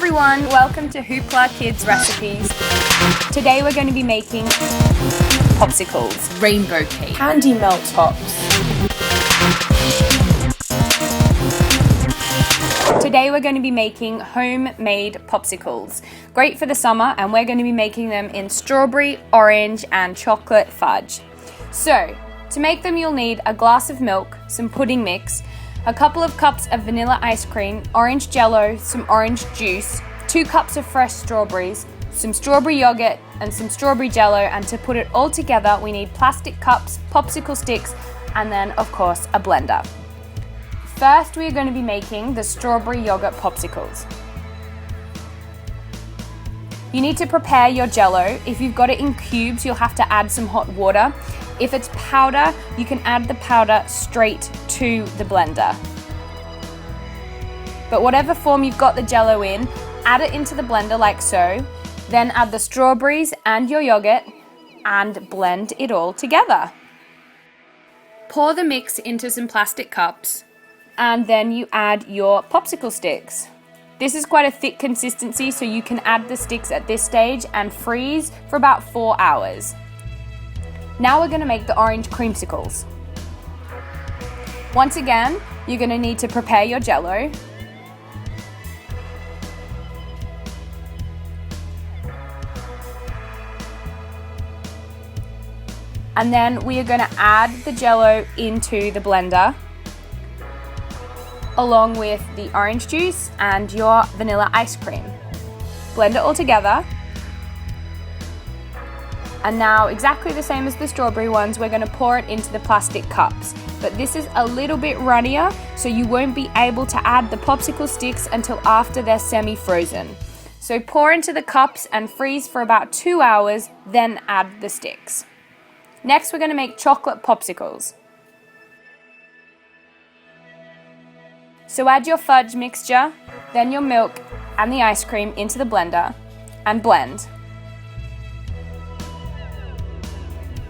everyone, welcome to Hoopla Kids Recipes. Today we're going to be making popsicles, rainbow cake, candy melt tops. Today we're going to be making homemade popsicles. Great for the summer, and we're going to be making them in strawberry, orange and chocolate fudge. So, to make them you'll need a glass of milk, some pudding mix, a couple of cups of vanilla ice cream, orange jello, some orange juice, 2 cups of fresh strawberries, some strawberry yogurt and some strawberry jello, and to put it all together we need plastic cups, popsicle sticks and then of course a blender. First we are going to be making the strawberry yogurt popsicles. You need to prepare your jello. If you've got it in cubes you'll have to add some hot water. If it's powder, you can add the powder straight to the blender. But whatever form you've got the jello in, add it into the blender like so, then add the strawberries and your yogurt and blend it all together. Pour the mix into some plastic cups and then you add your popsicle sticks. This is quite a thick consistency, so you can add the sticks at this stage and freeze for about 4 hours. Now we're going to make the orange creamsicles. Once again, you're going to need to prepare your jello. And then we are going to add the jello into the blender along with the orange juice and your vanilla ice cream. Blend it all together. And now, exactly the same as the strawberry ones, we're going to pour it into the plastic cups. But this is a little bit runnier, so you won't be able to add the popsicle sticks until after they're semi-frozen. So pour into the cups and freeze for about 2 hours, then add the sticks. Next, we're going to make chocolate popsicles. So add your fudge mixture, then your milk and the ice cream into the blender and blend.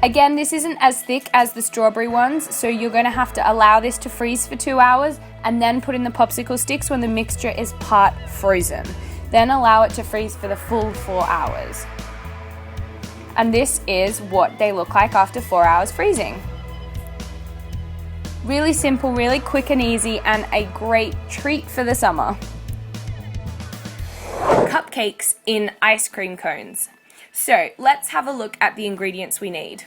Again, this isn't as thick as the strawberry ones, so you're going to have to allow this to freeze for 2 hours and then put in the popsicle sticks when the mixture is part frozen. Then allow it to freeze for the full 4 hours. And this is what they look like after 4 hours freezing. Really simple, really quick and easy, and a great treat for the summer. Cupcakes in ice cream cones. So let's have a look at the ingredients we need.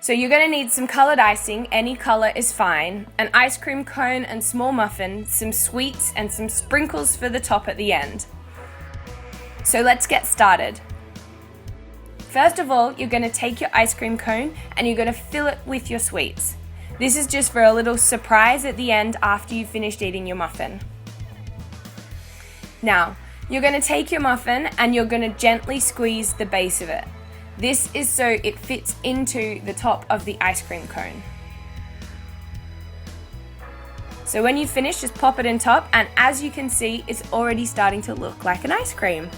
So you're going to need some coloured icing, any colour is fine, an ice cream cone and small muffin, some sweets and some sprinkles for the top at the end. So let's get started. First of all, you're going to take your ice cream cone and you're going to fill it with your sweets. This is just for a little surprise at the end after you've finished eating your muffin. Now, you're going to take your muffin and you're going to gently squeeze the base of it. This is so it fits into the top of the ice cream cone. So when you finish, just pop it in top, and as you can see, it's already starting to look like an ice cream.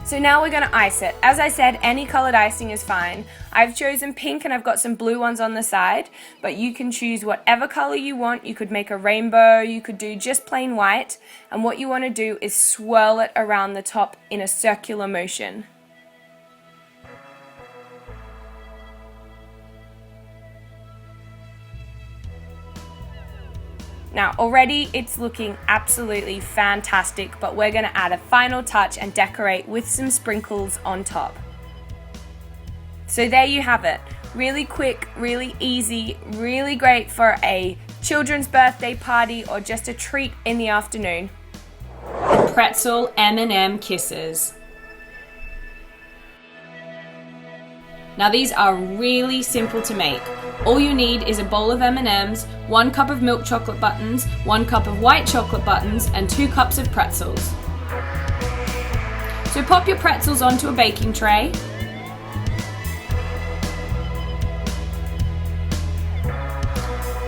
So now we're going to ice it. As I said, any coloured icing is fine. I've chosen pink and I've got some blue ones on the side, but you can choose whatever colour you want. You could make a rainbow, you could do just plain white, and what you want to do is swirl it around the top in a circular motion. Now already it's looking absolutely fantastic, but we're going to add a final touch and decorate with some sprinkles on top. So there you have it. Really quick, really easy, really great for a children's birthday party or just a treat in the afternoon. The pretzel M&M kisses. Now these are really simple to make. All you need is a bowl of M&Ms, 1 cup of milk chocolate buttons, 1 cup of white chocolate buttons, and 2 cups of pretzels. So pop your pretzels onto a baking tray.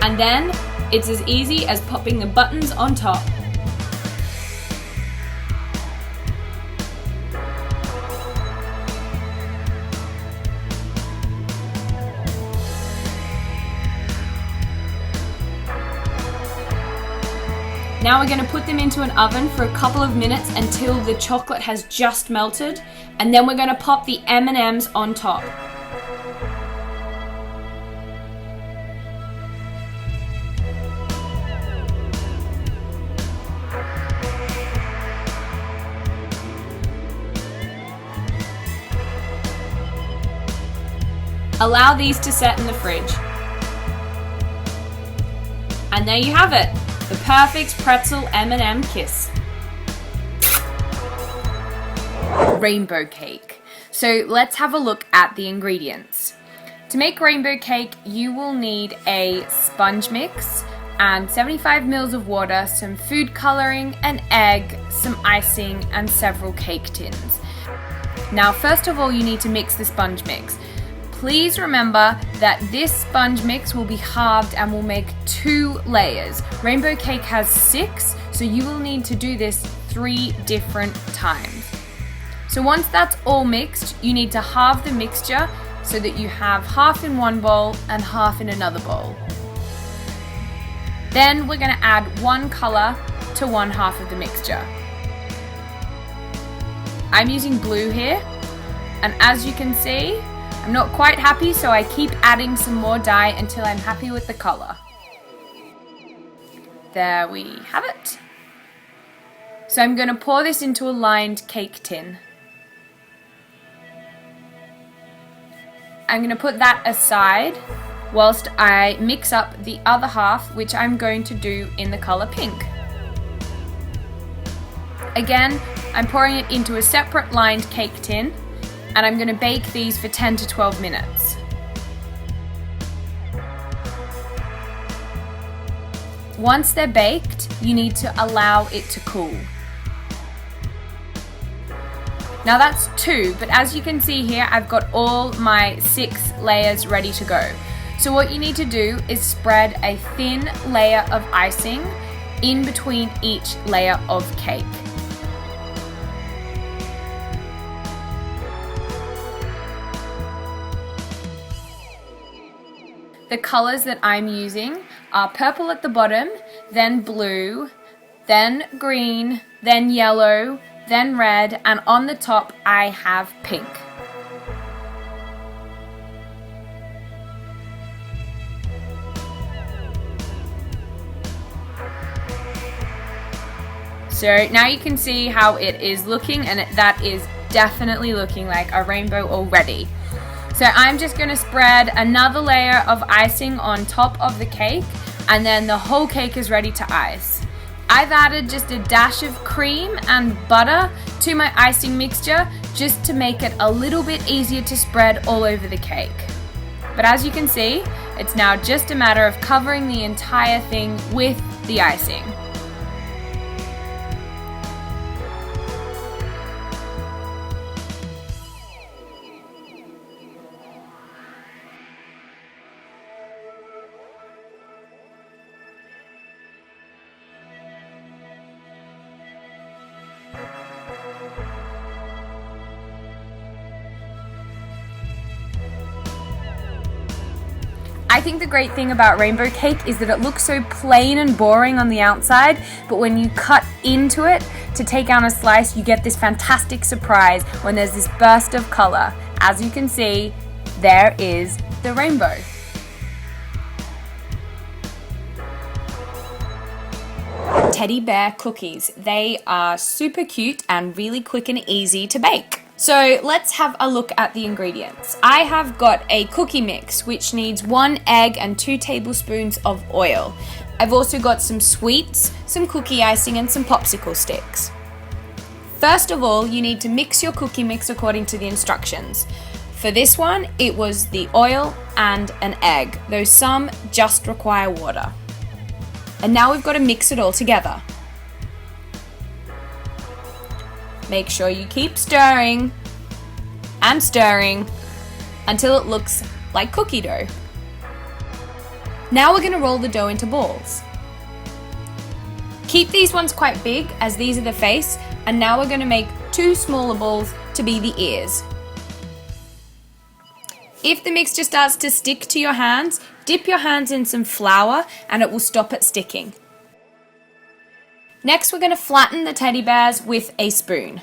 And then it's as easy as popping the buttons on top. Now we're going to put them into an oven for a couple of minutes until the chocolate has just melted, and then we're going to pop the M&Ms on top. Allow these to set in the fridge. And there you have it, the perfect pretzel M&M kiss. Rainbow cake. So let's have a look at the ingredients. To make rainbow cake, you will need a sponge mix and 75 ml of water, some food coloring, an egg, some icing, and several cake tins. Now, first of all, you need to mix the sponge mix. Please remember that this sponge mix will be halved and will make 2 layers. Rainbow cake has 6, so you will need to do this 3 different times. So once that's all mixed, you need to halve the mixture so that you have half in one bowl and half in another bowl. Then we're going to add 1 color to one half of the mixture. I'm using blue here, and as you can see, I'm not quite happy, so I keep adding some more dye until I'm happy with the color. There we have it. So I'm going to pour this into a lined cake tin. I'm going to put that aside whilst I mix up the other half, which I'm going to do in the color pink. Again, I'm pouring it into a separate lined cake tin, and I'm going to bake these for 10 to 12 minutes. Once they're baked, you need to allow it to cool. Now that's 2, but as you can see here, I've got all my 6 layers ready to go. So what you need to do is spread a thin layer of icing in between each layer of cake. The colors that I'm using are purple at the bottom, then blue, then green, then yellow, then red, and on the top I have pink. So now you can see how it is looking, and that is definitely looking like a rainbow already. So I'm just going to spread another layer of icing on top of the cake, and then the whole cake is ready to ice. I've added just a dash of cream and butter to my icing mixture just to make it a little bit easier to spread all over the cake. But as you can see, it's now just a matter of covering the entire thing with the icing. I think the great thing about rainbow cake is that it looks so plain and boring on the outside, but when you cut into it to take out a slice, you get this fantastic surprise when there's this burst of color. As you can see, there is the rainbow. Teddy bear cookies. They are super cute and really quick and easy to bake. So let's have a look at the ingredients. I have got a cookie mix which needs 1 egg and 2 tablespoons of oil. I've also got some sweets, some cookie icing, and some popsicle sticks. First of all, you need to mix your cookie mix according to the instructions. For this one, it was the oil and an egg, though some just require water. And now we've got to mix it all together. Make sure you keep stirring and stirring until it looks like cookie dough. Now we're going to roll the dough into balls. Keep these ones quite big, as these are the face, and now we're going to make 2 smaller balls to be the ears. If the mixture starts to stick to your hands, dip your hands in some flour and it will stop it sticking. Next, we're going to flatten the teddy bears with a spoon.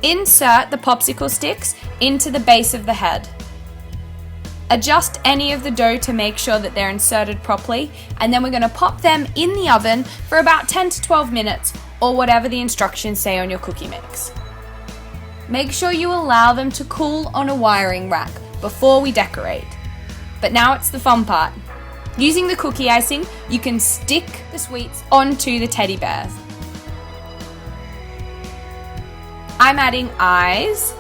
Insert the popsicle sticks into the base of the head. Adjust any of the dough to make sure that they're inserted properly, and then we're going to pop them in the oven for about 10 to 12 minutes, or whatever the instructions say on your cookie mix. Make sure you allow them to cool on a wiring rack before we decorate. But now it's the fun part. Using the cookie icing, you can stick the sweets onto the teddy bears. I'm adding eyes,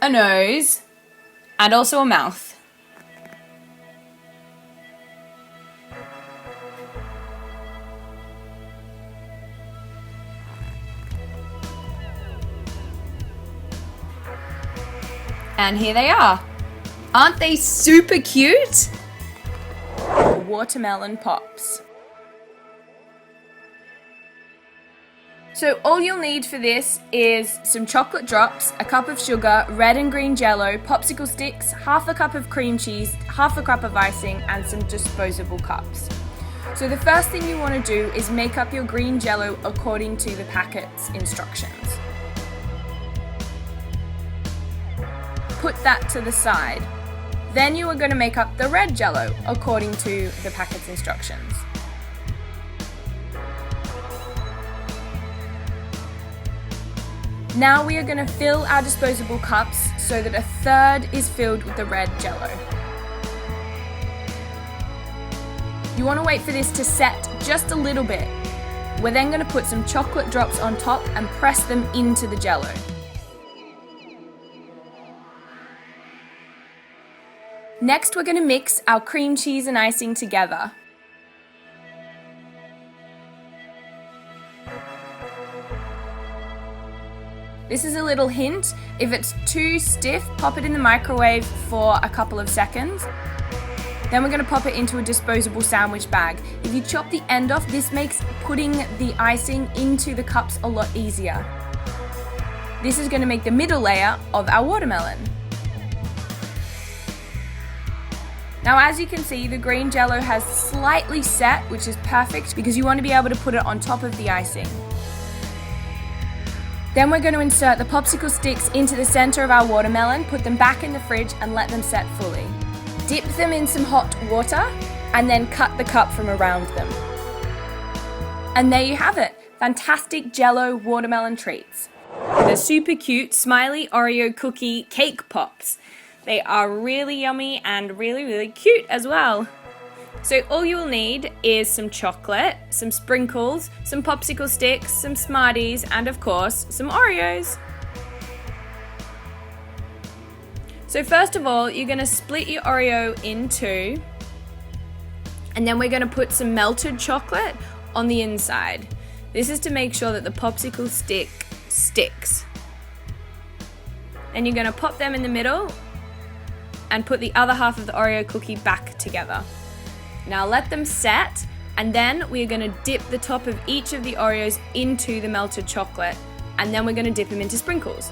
a nose, and also a mouth. And here they are. Aren't they super cute? Watermelon pops. So all you'll need for this is some chocolate drops, a cup of sugar, red and green jello, popsicle sticks, half a cup of cream cheese, half a cup of icing, and some disposable cups. So the first thing you want to do is make up your green jello according to the packet's instructions. Put that to the side. Then you are going to make up the red jello according to the packet's instructions. Now we are going to fill our disposable cups so that a third is filled with the red jello. You want to wait for this to set just a little bit. We're then going to put some chocolate drops on top and press them into the jello. Next, we're going to mix our cream cheese and icing together. This is a little hint. If it's too stiff, pop it in the microwave for a couple of seconds. Then we're going to pop it into a disposable sandwich bag. If you chop the end off, this makes putting the icing into the cups a lot easier. This is going to make the middle layer of our watermelon. Now, as you can see, the green jello has slightly set, which is perfect because you want to be able to put it on top of the icing. Then we're going to insert the popsicle sticks into the center of our watermelon, put them back in the fridge and let them set fully. Dip them in some hot water and then cut the cup from around them. And there you have it, fantastic jello watermelon treats. The super cute Smiley Oreo cookie cake pops. They are really yummy and really cute as well. So all you will need is some chocolate, some sprinkles, some popsicle sticks, some Smarties, and of course, some Oreos. So first of all, you're gonna split your Oreo in two, and then we're gonna put some melted chocolate on the inside. This is to make sure that the popsicle stick sticks. Then you're gonna pop them in the middle and put the other half of the Oreo cookie back together. Now let them set, and then we're going to dip the top of each of the Oreos into the melted chocolate, and then we're going to dip them into sprinkles.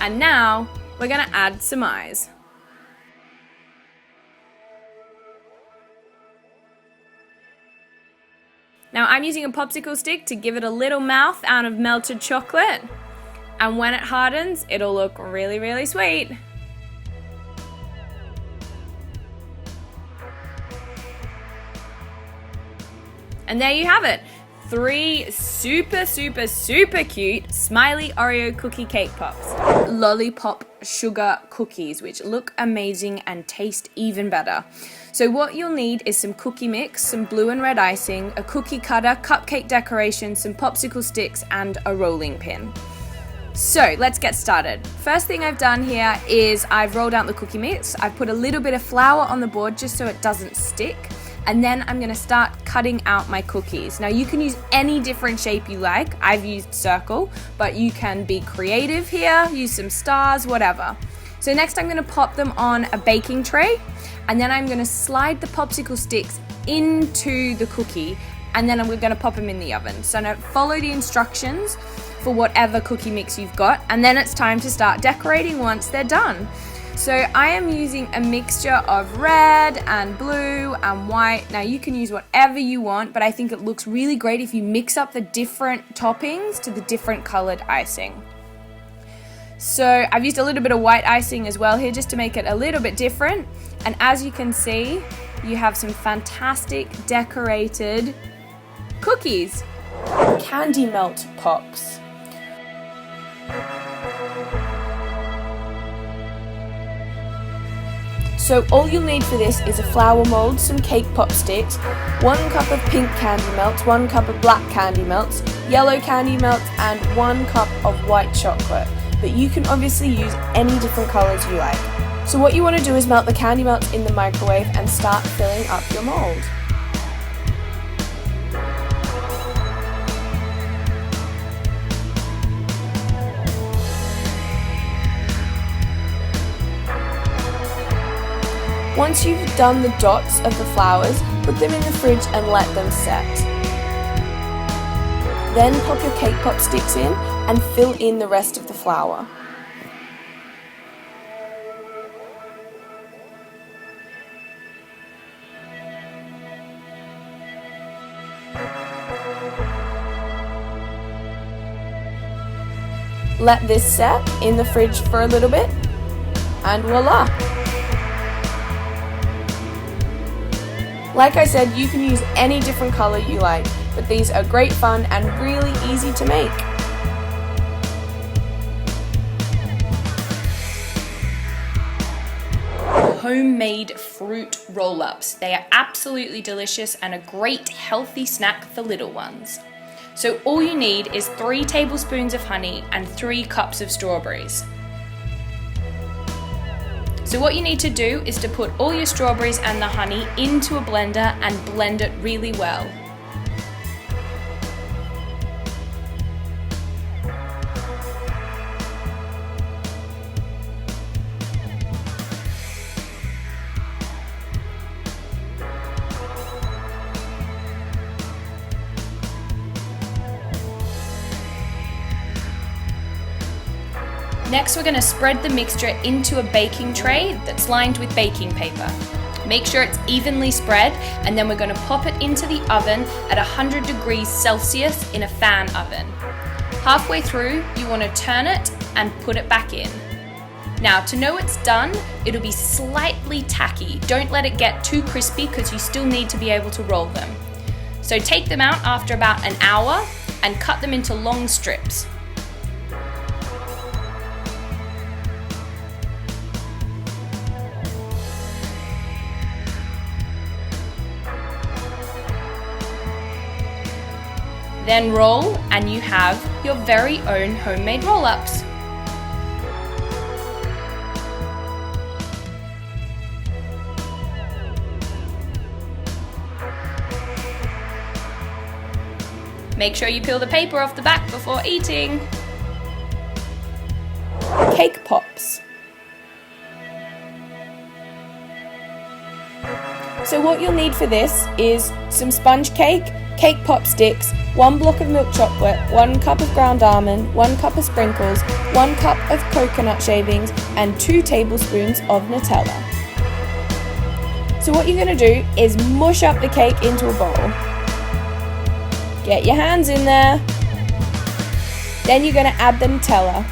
And now we're going to add some eyes. Now I'm using a popsicle stick to give it a little mouth out of melted chocolate, and when it hardens, it'll look really sweet. And there you have it, 3 super cute Smiley Oreo cookie cake pops. Lollipop sugar cookies, which look amazing and taste even better. So what you'll need is some cookie mix, some blue and red icing, a cookie cutter, cupcake decoration, some popsicle sticks, and a rolling pin. So let's get started. First thing I've done here is I've rolled out the cookie mix. I've put a little bit of flour on the board just so it doesn't stick. And then I'm gonna start cutting out my cookies. Now you can use any different shape you like. I've used circle, but you can be creative here, use some stars, whatever. So next I'm gonna pop them on a baking tray, and then I'm gonna slide the popsicle sticks into the cookie, and then we're gonna pop them in the oven. So now follow the instructions for whatever cookie mix you've got, and then it's time to start decorating once they're done. So I am using a mixture of red and blue and white. Now you can use whatever you want, but I think it looks really great if you mix up the different toppings to the different colored icing. So I've used a little bit of white icing as well here just to make it a little bit different. And as you can see, you have some fantastic decorated cookies. Candy melt pops. So all you'll need for this is a flour mold, some cake pop sticks, 1 cup of pink candy melts, 1 cup of black candy melts, yellow candy melts, and 1 cup of white chocolate. But you can obviously use any different colors you like. So what you want to do is melt the candy melts in the microwave and start filling up your mold. Once you've done the dots of the flowers, put them in the fridge and let them set. Then pop your cake pop sticks in and fill in the rest of the flour. Let this set in the fridge for a little bit, and voila! Like I said, you can use any different color you like, but these are great fun and really easy to make. Homemade fruit roll-ups. They are absolutely delicious and a great healthy snack for little ones. So all you need is 3 tablespoons of honey and 3 cups of strawberries. So what you need to do is to put all your strawberries and the honey into a blender and blend it really well. Next, we're going to spread the mixture into a baking tray that's lined with baking paper. Make sure it's evenly spread, and then we're going to pop it into the oven at 100 degrees Celsius in a fan oven. Halfway through, you want to turn it and put it back in. Now, to know it's done, it'll be slightly tacky. Don't let it get too crispy because you still need to be able to roll them. So take them out after about an hour and cut them into long strips. Then roll, and you have your very own homemade roll-ups. Make sure you peel the paper off the back before eating. Cake pops. So what you'll need for this is some sponge cake, cake pop sticks, 1 block of milk chocolate, 1 cup of ground almond, 1 cup of sprinkles, 1 cup of coconut shavings, and 2 tablespoons of Nutella. So what you're going to do is mush up the cake into a bowl. Get your hands in there. Then you're going to add the Nutella.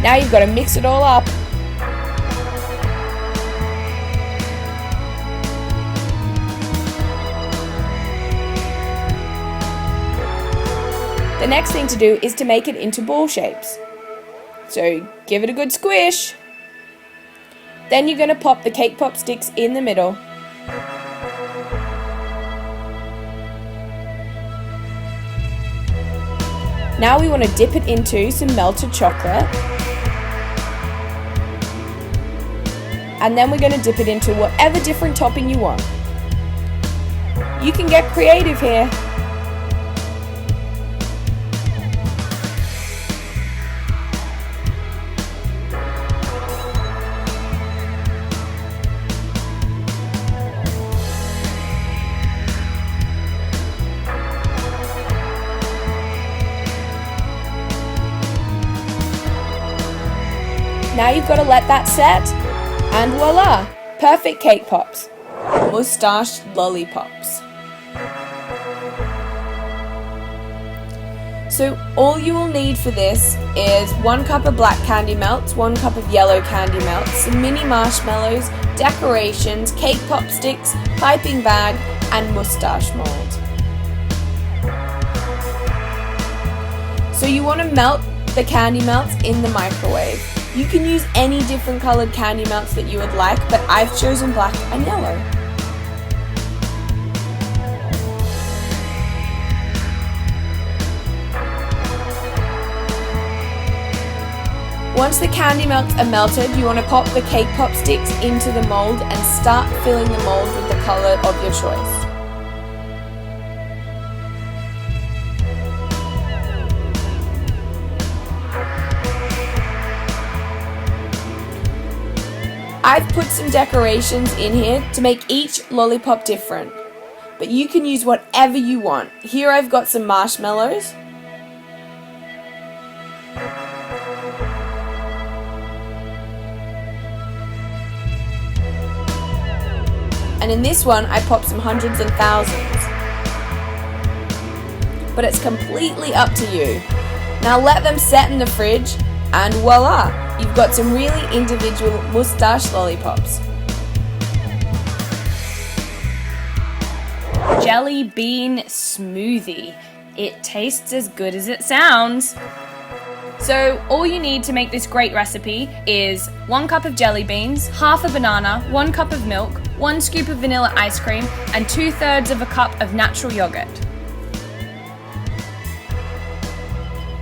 Now you've got to mix it all up. The next thing to do is to make it into ball shapes. So give it a good squish. Then you're going to pop the cake pop sticks in the middle. Now we want to dip it into some melted chocolate. And then we're going to dip it into whatever different topping you want. You can get creative here. Now you've got to let that set, and voila, perfect cake pops. Moustache Lollipops. So all you will need for this is 1 cup of black candy melts, 1 cup of yellow candy melts, some mini marshmallows, decorations, cake pop sticks, piping bag, and moustache mold. So you want to melt the candy melts in the microwave. You can use any different colored candy melts that you would like, but I've chosen black and yellow. Once the candy melts are melted, you want to pop the cake pop sticks into the mold and start filling the mold with the color of your choice. I've put some decorations in here to make each lollipop different, but you can use whatever you want. Here I've got some marshmallows. And in this one, I popped some hundreds and thousands. But it's completely up to you. Now let them set in the fridge, and voila, you've got some really individual moustache lollipops. Jelly bean smoothie. It tastes as good as it sounds. So all you need to make this great recipe is 1 cup of jelly beans, half a banana, 1 cup of milk, 1 scoop of vanilla ice cream, and 2/3 of a cup of natural yogurt.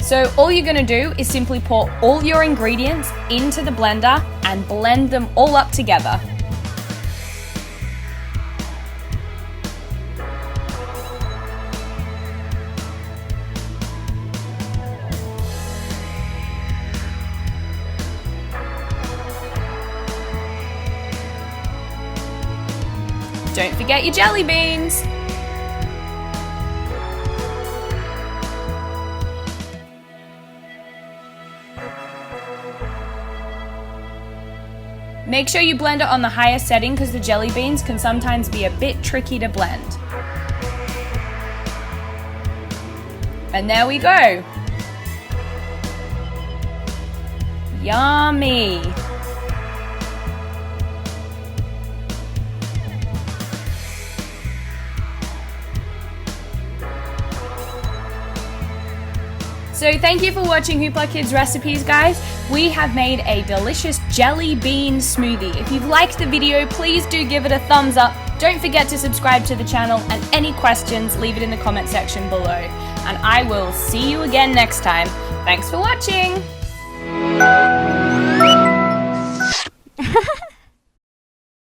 So all you're going to do is simply pour all your ingredients into the blender and blend them all up together. Don't forget your jelly beans. Make sure you blend it on the highest setting because the jelly beans can sometimes be a bit tricky to blend. And there we go. Yummy. So thank you for watching Hoopla Kids Recipes, guys. We have made a delicious jelly bean smoothie. If you've liked the video, please do give it a thumbs up. Don't forget to subscribe to the channel, and any questions, leave it in the comment section below. And I will see you again next time. Thanks for watching.